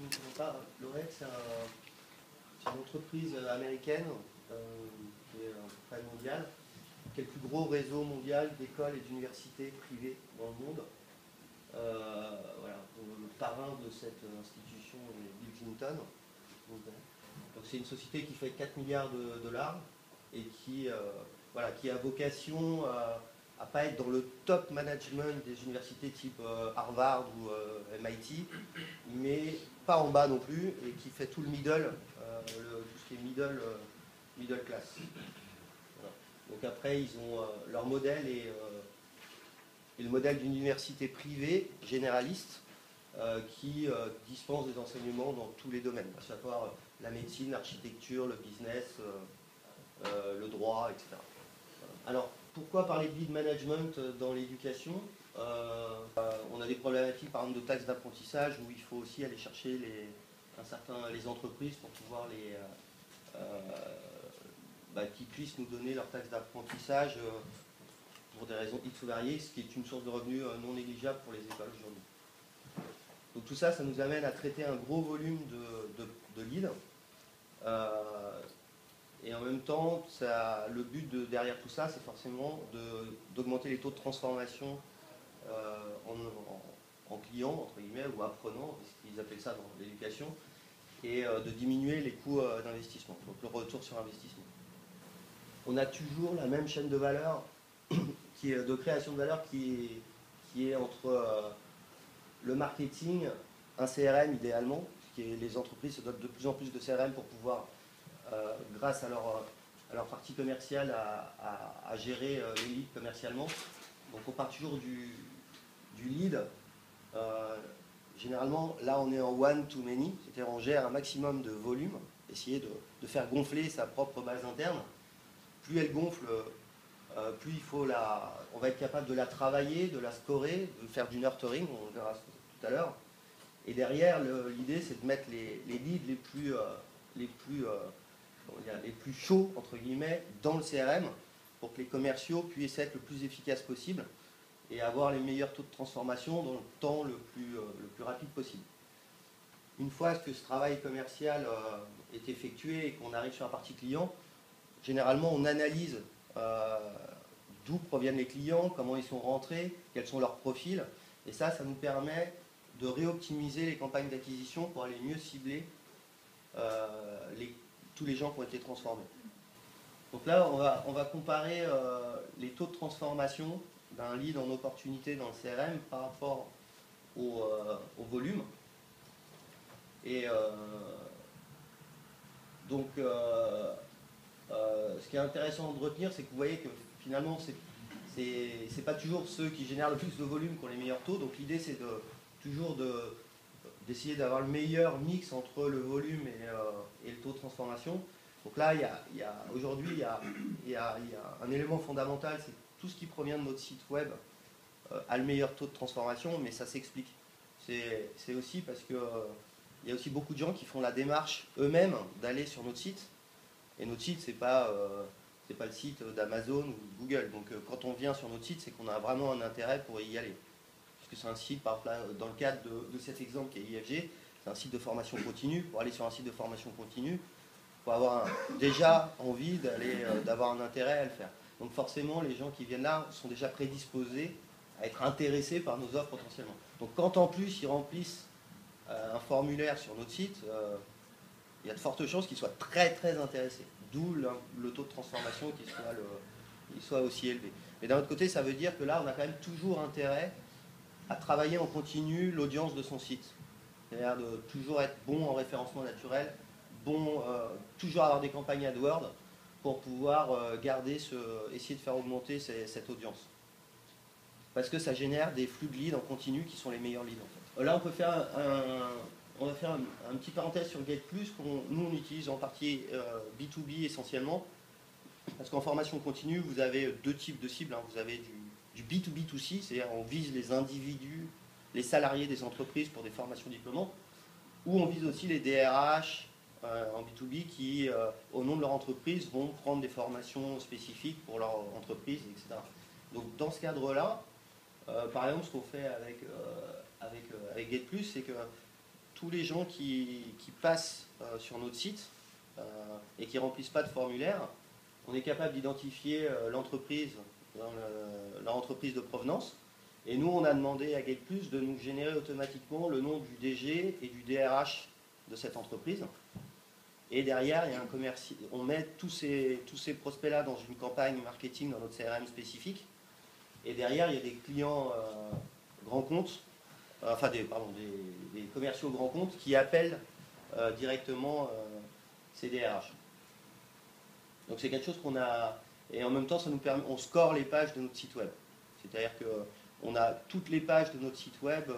ne connais pas, Lorex, c'est une entreprise américaine qui est à peu près mondiale, qui est le plus gros réseau mondial d'écoles et d'universités privées dans le monde. Voilà, le parrain de cette institution est Bill Clinton. Donc c'est une société qui fait 4 milliards de dollars et qui, voilà, qui a vocation à ne pas être dans le top management des universités type Harvard ou MIT, mais pas en bas non plus, et qui fait tout le middle, tout ce qui est middle class. Voilà. Donc après, ils ont leur modèle est le modèle d'une université privée généraliste qui dispense des enseignements dans tous les domaines, à savoir la médecine, l'architecture, le business, le droit, etc. Alors, pourquoi parler de lead management dans l'éducation? On a des problématiques, par exemple, de taxes d'apprentissage, où il faut aussi aller chercher les entreprises pour pouvoir qui puissent nous donner leurs taxes d'apprentissage pour des raisons X ou variées, ce qui est une source de revenus non négligeable pour les écoles aujourd'hui. Donc tout ça, ça nous amène à traiter un gros volume de leads. Et en même temps, le but derrière tout ça, c'est forcément d'augmenter les taux de transformation en clients, entre guillemets, ou apprenants, ce qu'ils appellent ça dans l'éducation, et de diminuer les coûts d'investissement, donc le retour sur investissement. On a toujours la même chaîne de valeur, de création de valeur qui est entre le marketing, un CRM idéalement, les entreprises se dotent de plus en plus de CRM pour pouvoir, grâce à leur partie commerciale, à gérer les leads commercialement. Donc on part toujours du lead. Généralement, là on est en one to many, c'est-à-dire on gère un maximum de volume, essayer de faire gonfler sa propre base interne. Plus elle gonfle, plus on va être capable de la travailler, de la scorer, de faire du nurturing, on verra tout à l'heure. Et derrière, l'idée c'est de mettre les leads les plus chauds, entre guillemets, dans le CRM pour que les commerciaux puissent être le plus efficaces possible et avoir les meilleurs taux de transformation dans le temps le plus rapide possible. Une fois que ce travail commercial est effectué et qu'on arrive sur la partie client, généralement on analyse d'où proviennent les clients, comment ils sont rentrés, quels sont leurs profils, et ça nous permet de réoptimiser les campagnes d'acquisition pour aller mieux cibler tous les gens qui ont été transformés. Donc là, on va comparer les taux de transformation d'un lead en opportunité dans le CRM par rapport au volume. Et donc, ce qui est intéressant de retenir, c'est que vous voyez que finalement, c'est pas toujours ceux qui génèrent le plus de volume qui ont les meilleurs taux. Donc l'idée, c'est toujours d'essayer d'avoir le meilleur mix entre le volume et le taux de transformation. Donc là, aujourd'hui, il y a un élément fondamental, c'est tout ce qui provient de notre site web a le meilleur taux de transformation, mais ça s'explique. C'est aussi parce qu'il y a aussi beaucoup de gens qui font la démarche eux-mêmes d'aller sur notre site. Et notre site, c'est pas le site d'Amazon ou de Google. Donc quand on vient sur notre site, c'est qu'on a vraiment un intérêt pour y aller. Puisque c'est un site, par exemple, dans le cadre de cet exemple qui est IFG, c'est un site de formation continue. Pour aller sur un site de formation continue, il faut avoir déjà envie d'avoir un intérêt à le faire. Donc forcément, les gens qui viennent là sont déjà prédisposés à être intéressés par nos offres potentiellement. Donc quand en plus ils remplissent un formulaire sur notre site, il y a de fortes chances qu'ils soient très très intéressés. D'où le taux de transformation qui soit aussi élevé. Mais d'un autre côté, ça veut dire que là, on a quand même toujours intérêt à travailler en continu l'audience de son site. C'est-à-dire de toujours être bon en référencement naturel, toujours avoir des campagnes AdWords pour pouvoir essayer de faire augmenter cette audience. Parce que ça génère des flux de leads en continu qui sont les meilleurs leads en fait. Là, on peut faire on va faire un petit parenthèse sur Get+, nous on utilise en partie B2B essentiellement, parce qu'en formation continue, vous avez deux types de cibles. Vous avez du B2B2C, c'est-à-dire on vise les individus, les salariés des entreprises pour des formations diplômantes, ou on vise aussi les DRH en B2B qui, au nom de leur entreprise, vont prendre des formations spécifiques pour leur entreprise, etc. Donc dans ce cadre-là, par exemple, ce qu'on fait avec Get+, c'est que tous les gens qui passent sur notre site et qui ne remplissent pas de formulaire, on est capable d'identifier l'entreprise, leur entreprise de provenance. Et nous, on a demandé à GatePlus de nous générer automatiquement le nom du DG et du DRH de cette entreprise. Et derrière, il y a un commercial. On met tous ces prospects-là dans une campagne marketing dans notre CRM spécifique. Et derrière, il y a des clients grands comptes, enfin des commerciaux grands comptes qui appellent directement ces DRH. Donc c'est quelque chose qu'on a. Et en même temps, ça nous permet. On score les pages de notre site web. C'est-à-dire qu'on a toutes les pages de notre site web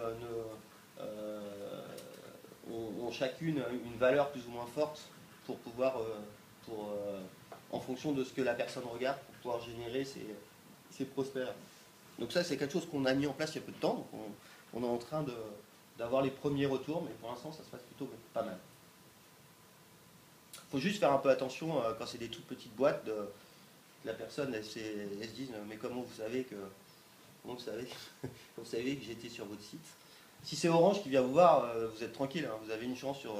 ont chacune une valeur plus ou moins forte pour pouvoir, en fonction de ce que la personne regarde, pour pouvoir générer ces prospects-là. Donc ça, c'est quelque chose qu'on a mis en place il y a peu de temps. Donc on est en train d'avoir les premiers retours, mais pour l'instant, ça se passe plutôt pas mal. Il faut juste faire un peu attention quand c'est des toutes petites boîtes. La personne, elle se dit, mais comment vous savez que j'étais sur votre site? Si c'est Orange qui vient vous voir, vous êtes tranquille, hein, vous avez une chance sur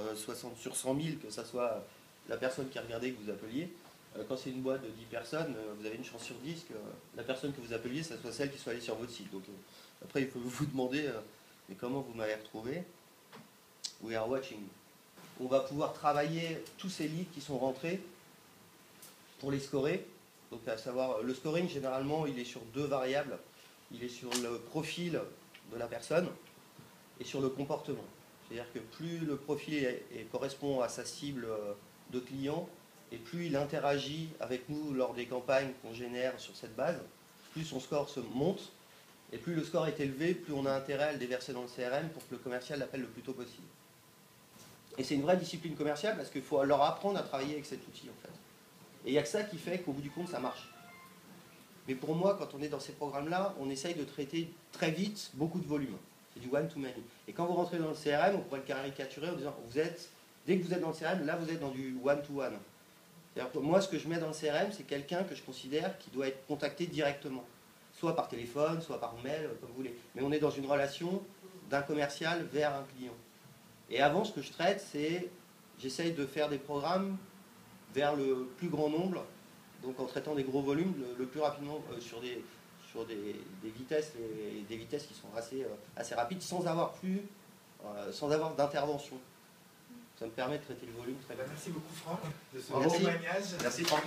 100 000 que ça soit la personne qui a regardé que vous appeliez. Quand c'est une boîte de 10 personnes, vous avez une chance sur 10 que la personne que vous appeliez, ça soit celle qui soit allée sur votre site. Donc après, il faut vous demander, mais comment vous m'avez retrouvé? We are watching. On va pouvoir travailler tous ces leads qui sont rentrés pour les scorer. Donc à savoir, le scoring, généralement, il est sur deux variables. Il est sur le profil de la personne et sur le comportement. C'est-à-dire que plus le profil correspond à sa cible de client et plus il interagit avec nous lors des campagnes qu'on génère sur cette base, plus son score se monte et plus le score est élevé, plus on a intérêt à le déverser dans le CRM pour que le commercial l'appelle le plus tôt possible. Et c'est une vraie discipline commerciale parce qu'il faut leur apprendre à travailler avec cet outil en fait. Et il n'y a que ça qui fait qu'au bout du compte ça marche. Mais pour moi, quand on est dans ces programmes-là, on essaye de traiter très vite beaucoup de volume. C'est du one-to-many. Et quand vous rentrez dans le CRM, on pourrait le caricaturer en disant, dès que vous êtes dans le CRM, là vous êtes dans du one-to-one. C'est-à-dire que moi, ce que je mets dans le CRM, c'est quelqu'un que je considère qui doit être contacté directement. Soit par téléphone, soit par mail, comme vous voulez. Mais on est dans une relation d'un commercial vers un client. Et avant, ce que je traite, c'est, j'essaye de faire des programmes vers le plus grand nombre, donc en traitant des gros volumes le plus rapidement sur des vitesses, des vitesses qui sont assez rapides, sans avoir d'intervention. Ça me permet de traiter le volume très bien. Merci beaucoup Franck de ce témoignage. Merci Franck.